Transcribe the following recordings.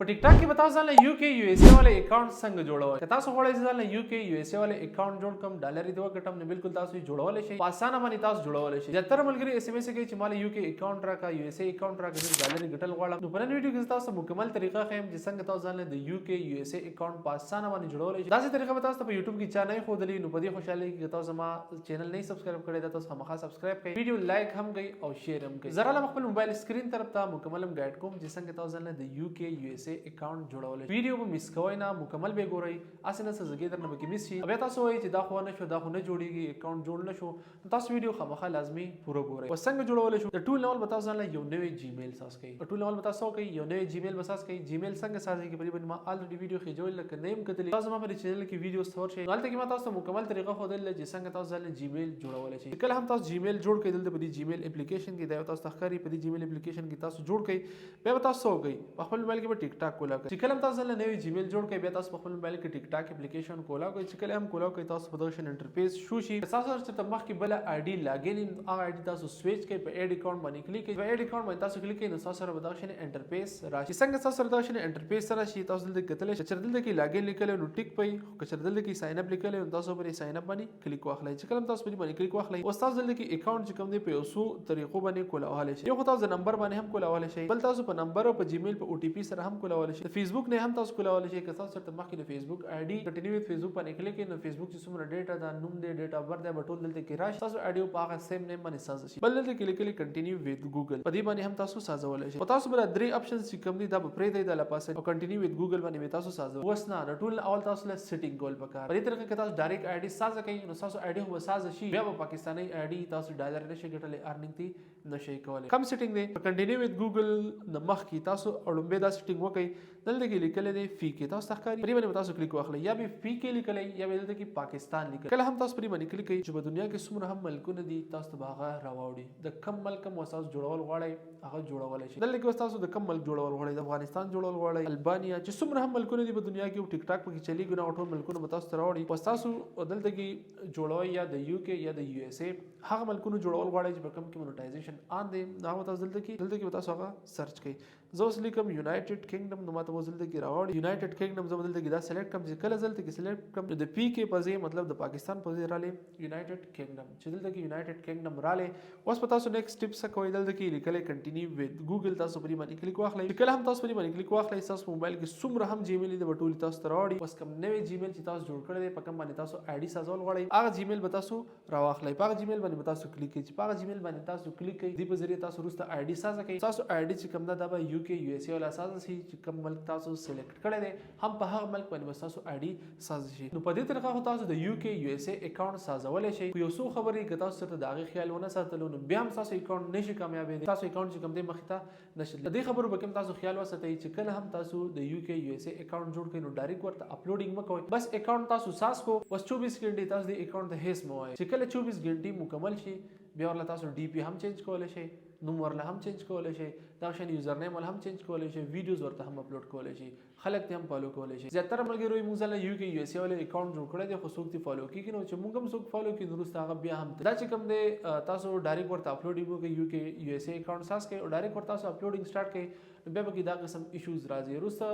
په ټیک ټاک کې به تاسو ځان له یو کې یو اس ای والے اکاونټ څنګه جوړوئ؟ که تاسو غواړئ ځان له یو کې یو اس ای والے اکاونټ جوړ کړم ډالر دې وګټم نو بالکل تاسو یې جوړولی شئ. په اسانه باندې تاسو جوړولی شئ. زیاتره ملګري اس ام اس کوي چې مال یو کې اکاونټ راکړه، یو اس ای اکاونټ راکړه، زه ډالر ګټل غواړم. نو په نن ویډیو کې تاسو مکمل طریقه ښیم چې څنګه تاسو ځان له د یو کې یو اس ای اکاونټ په اسانه باندې جوړولی شئ. داسې طریقه به تاسو په یوټیوب کې چا نه ښودلي، نو په دې خوشحالۍ کې تاسو ما چینل نه سبسکرایب کړی دا تاسو خامخا سبسکرایب کړئ، ویډیو لایک هم کړئ او شیر هم کړئ. زه راغلم خپل موبایل سکرین طرف ته مکمل ګایډ کوم چې څنګه تاسو ځان له د یو کې یو اس ای اکاونټ جوړولی شئ. ویډیو به مس کوئ نه، مکمل به ګورئ، اسې نه څه زګې درنه به کې مس شي. بیا تاسو وایئ چې دا خو نه شو، دا خو نه جوړیږي، اکاونټ جوړ نه شو، نو تاسو ویډیو خامخا لازمي پوره ګورئ. اوس څنګه جوړولی شو؟ د ټول نول به تاسو ځان له یو نوی جیمیل ساز کوئ. په ټول نول به تاسو کوئ یو نوی جیمیل به ساز کوئ. جیمیل څنګه سازېږي په دې باندې ما الریډي ویډیو ښیجولی، لکه نه یم کتلي. تاسو زما په دې چینل کې ویډیوز ته ورشئ، نو هلته کې ما تاسو ته مکمل طریقه ښودلې چې څنګه تاسو ځان له جیمیل جوړولی شئ. کله هم تاسو جیمیل جوړ کړئ دلته په دې جیمیل اپلیکیشن کې دا یو تاسو ته ښکاري، په دې جیمیل اپلیکیشن کې تاسو جوړ کړئ. بیا به تاسو څه وکړئ؟ په خپل موبایل کې به ټیک ټاک کولا کړئ. چې کله هم تاسو ځان له نوی جیمیل جوړ کړئ بیا تاسو په خپل موبایل کې ټیک ټاک اپلیکیشن کولا کړئ. چې کله هم کولا کړئ تاسو په دغه شان انټرفیس شو شي. تاسو چې مخکې بله آی ډي لاګین هغه آی ډي تاسو سویچ کړئ، په ایډ اکاونټ باندې کلیک کړئ. په ایډ اکاونټ باندې تاسو کلیک کړئ نو تاسو سره به دغه شان انټرفیس راشي. څنګه تاسو سره دغه شان انټرفیس راشي تاسو دلته کتلی شئ. چې دلته کې لاګین لیکلی نو ټیک پئ، خو که چېرته دلته کې ساین اپ لیکلی نو تاسو پرې ساین اپ باندې کلیک واخلئ. چې کله هم تاسو په دې باندې کلیک واخلئ اوس تاسو دلته کې اکاونټ چې کوم دی په یو څو طریقو باندې کولولی شئ. یو خو تاسو د نمبر باندې هم کولولی شئ، بل تاسو په نمبر او په جیمیل په او ټي پي سره هم کولولی شئ. د فیسبوک نه هم تاسو کولولی شئ. که تاسو چېرته مخکې د فیسبوک آی ډي کنټینیو ویت فیسبوک باندې کلیک کړئ نو فیسبوک چې څومره ډیټا ده، نوم دی، ډیټ اف برث دی، به ټول دلته کې راشي. تاسو آی ډي په هغه سیم نیم باندې ساز شي. بل دلته کې لیکلي کنټینیو ویت ګوګل، په دې باندې هم تاسو سازولی شئ. او تاسو به دا درې اپشنز چې کوم دي دا به پرېږدئ، دا لپاسئ او کنټینیو ویت ګوګل باندې به تاسو سازوئ. اوس نه د ټول اول تاسو له سیټینګ کول پکار. په دې طریقه کې تاسو ډایرکټ آی ډي سازه کوئ نو تاسو آی ډي خو به سازه شي، بیا به پاکستاني آی ډي تاسو ډالر نشئ ګټلی، ارننګ تی نشئ کولی. کم سیټینګ دی په کنټینیو ویت ګوګل نه مخکې تاسو لومبی دا سیټینګ وکړئ. دلته کې لیکلی دی فی کې تاسو ته ښکاري، په دې باندې به تاسو کلیک واخلئ. یا به فی کې لیکلی یا به دلته کې پاکستان لیکلی. کله هم تاسو په دې باندې کلیک کوئ چې په دنیا کې څومره هم ملکونه دي تاسو ته به هغه راواوړي. د کم ملک هم تاسو جوړول غواړئ هغه جوړولی شئ. دلته کې اوس تاسو د کم ملک جوړول غواړئ، د افغانستان جوړول غواړئ، البانیا، چې څومره هم ملکونه دي په دنیا کې او ټیک ټاک پکې چلیږي نو ټول ملکونه به تاسو ته راوړي. اوس تاسو دلته کې جوړوئ یا د یو کې یا د یو اس ای هغه ملکونه جوړول غواړئ چې په کوم کې مونیټایزیشن آن دی، هغه تاسو دلته کې به تاسو هغه سرچ کړئ. زه اوس لیکم یونایټډ کینګډم، نو ماته اوس دلته کې راوړي یونایټډ کینګډم. زه به دلته کې دا سلیکټ کړم. چې کله دلته کې سلیکټ کړم نو د پی کې په ځای مطلب د پاکستان په ځای رالی یونایټډ کینګډم. چې دلته کې یونایټډ کینګډم رالی اوس په تاسو نیکسټ ټیپ څه کوئ؟ دلته کې لیکلی کنټینیو ویت ګوګل، تاسو په دې باندې کلیک واخلئ. چې کله هم تاسو په دې باندې کلیک واخلئ تاسو موبایل کې څومره هم جیمیل دي به ټول تاسو ته راوړي. اوس کوم نوی جیمیل چې تاسو جوړ کړی دی په کوم باندې تاسو آی ډي سازول غواړئ هغه جیمیل به تاسو راواخلئ. په هغه جیمیل باندې به تاسو کلیک کړئ. چې په هغه جیمیل باندې تاسو کلیک کړئ دې په ذریعه تاسو وروسته آی ډي سازه کوئ. تاسو آی ډي چې کوم ده دا به یو کې یو اس ای والا سازه شي. چې کوم ملک تاسو سلیکټ کړی دی هم په هغه ملک باندې به تاسو آی ډي سازه شي. نو په دې طریقه خو تاسو د یو کې یو اس ای اکاونټ سازولی شئ. خو یو څو خبرې که تاسو چېرته د هغې خیال ونه ساتلو نو بیا هم ستاسو اکاونټ نشي کامیابېدی. تاسو اکاونټ چې کوم دی مخې ته نشي. د دې خبرو به کوم تاسو خیال وساتئ چې کله هم تاسو د یو کې یو اس ای اکاونټ جوړ کړئ نو ډایرکټ ورته اپلوډینګ مه کوئ. بس اکاونټ تاسو ساز کو بس 24 غنټې تاسو د اکاونټ ته هیڅ مه وایئ. چې کله 24 غنټې مکمل شي بیا ورله تاسو ډي پی هم چینج کولی شئ، نوم ورله هم چینج کولی شئ، دغه شان یوزر نیم ورله هم چینج کولی شئ، ویډیوز ورته هم اپلوډ کولی شئ، خلک ته هم فالو کولی شئ. زیاتره ملګرو موږ ځله یو کې یو اس ای والے اکاونټ جوړ کړی دی خو څوک دې فالو کېږي نو چې موږ هم څوک فالو کړي نو وروسته هغه بیا هم دا چې کوم دی تاسو ډایرکټ ورته اپلوډینګ وکړئ. یو کې یو اس ای اکاونټ ساز کړئ او ډایرکټ ورته تاسو اپلوډینګ سټارټ کړئ نو بیا به کې دا قسم ایشوز راځي، وروسته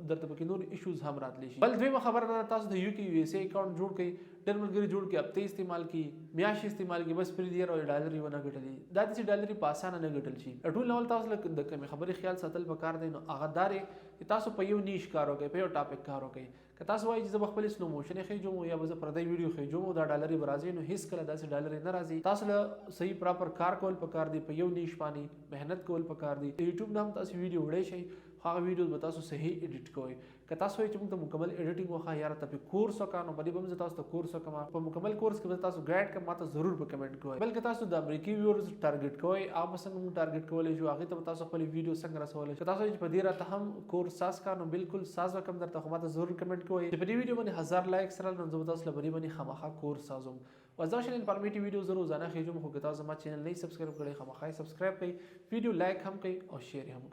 درته پکې نور ایشوز هم راتلی شي. بل دویمه خبره ده تاسو د یو کې یو اس ای اکاونټ جوړ کړئ، ډېر ملګري جوړ کړي، هفتې استعمال کړي، میاشتې استعمال کړي، بس پرې دی او ډالر یې ونه ګټلي. دا داسې ډالر په اسانه نه ګټل شي. ټول ډول تاسو د کومې خبرې خیال ساتل پکار دی نو هغه دا دی چې تاسو په یو نیش کار وکړئ، په یو ټاپک کار وکړئ. که تاسو وایئ چې زه به خپلې سلو موشنې ښیجوم یا به زه پردی ویډیو ښیجوم او دا ډالر به راځي نو هېڅکله داسې ډالر نه راځي. تاسو له صحیح پراپر کار کول پکار دی، په یو نیش باندې محنت کول پکار دی. یوټیوب نه هم تاسو ویډیو وړی شئ هغه ویډیوز به تاسو صحیح ایډیټ کوئ. که تاسو وایئ چې موږ ته مکمل ایډیټینګ وښایه یاره ته پې کورس وکړه نو په دې به هم زه تاسو ته کورس وکړم. په مکمل کورس کې به تاسو ګایډ کړم، ماته ضرور په کمنټ کوئ. بلکې تاسو د امریکایي ویورز ټارګېټ کوئ هغه به څنګه موږ ټارګېټ کولی شو، هغې ته به تاسو خپلې ویډیو څنګه رسولی شئ. که تاسو وایئ چې په دې راته هم کورس ساز کړه نو بالکل ساز وکړم درته، خو ماته ضرور کمنټ کوئ چې په دې ویډیو باندې 1000 لایکس راغلل نو زه به تاسو له په دې باندې خامخا کورس سازوم. او دغه شان انفارمیټیو ویډیو زه روزانه ښیږم. خو که تاسو زما چینل نه سبسکرایب کړئ خامخا یې سبسکرایب کړئ، ویډیو لایک هم کړئ او شیر هم کړئ.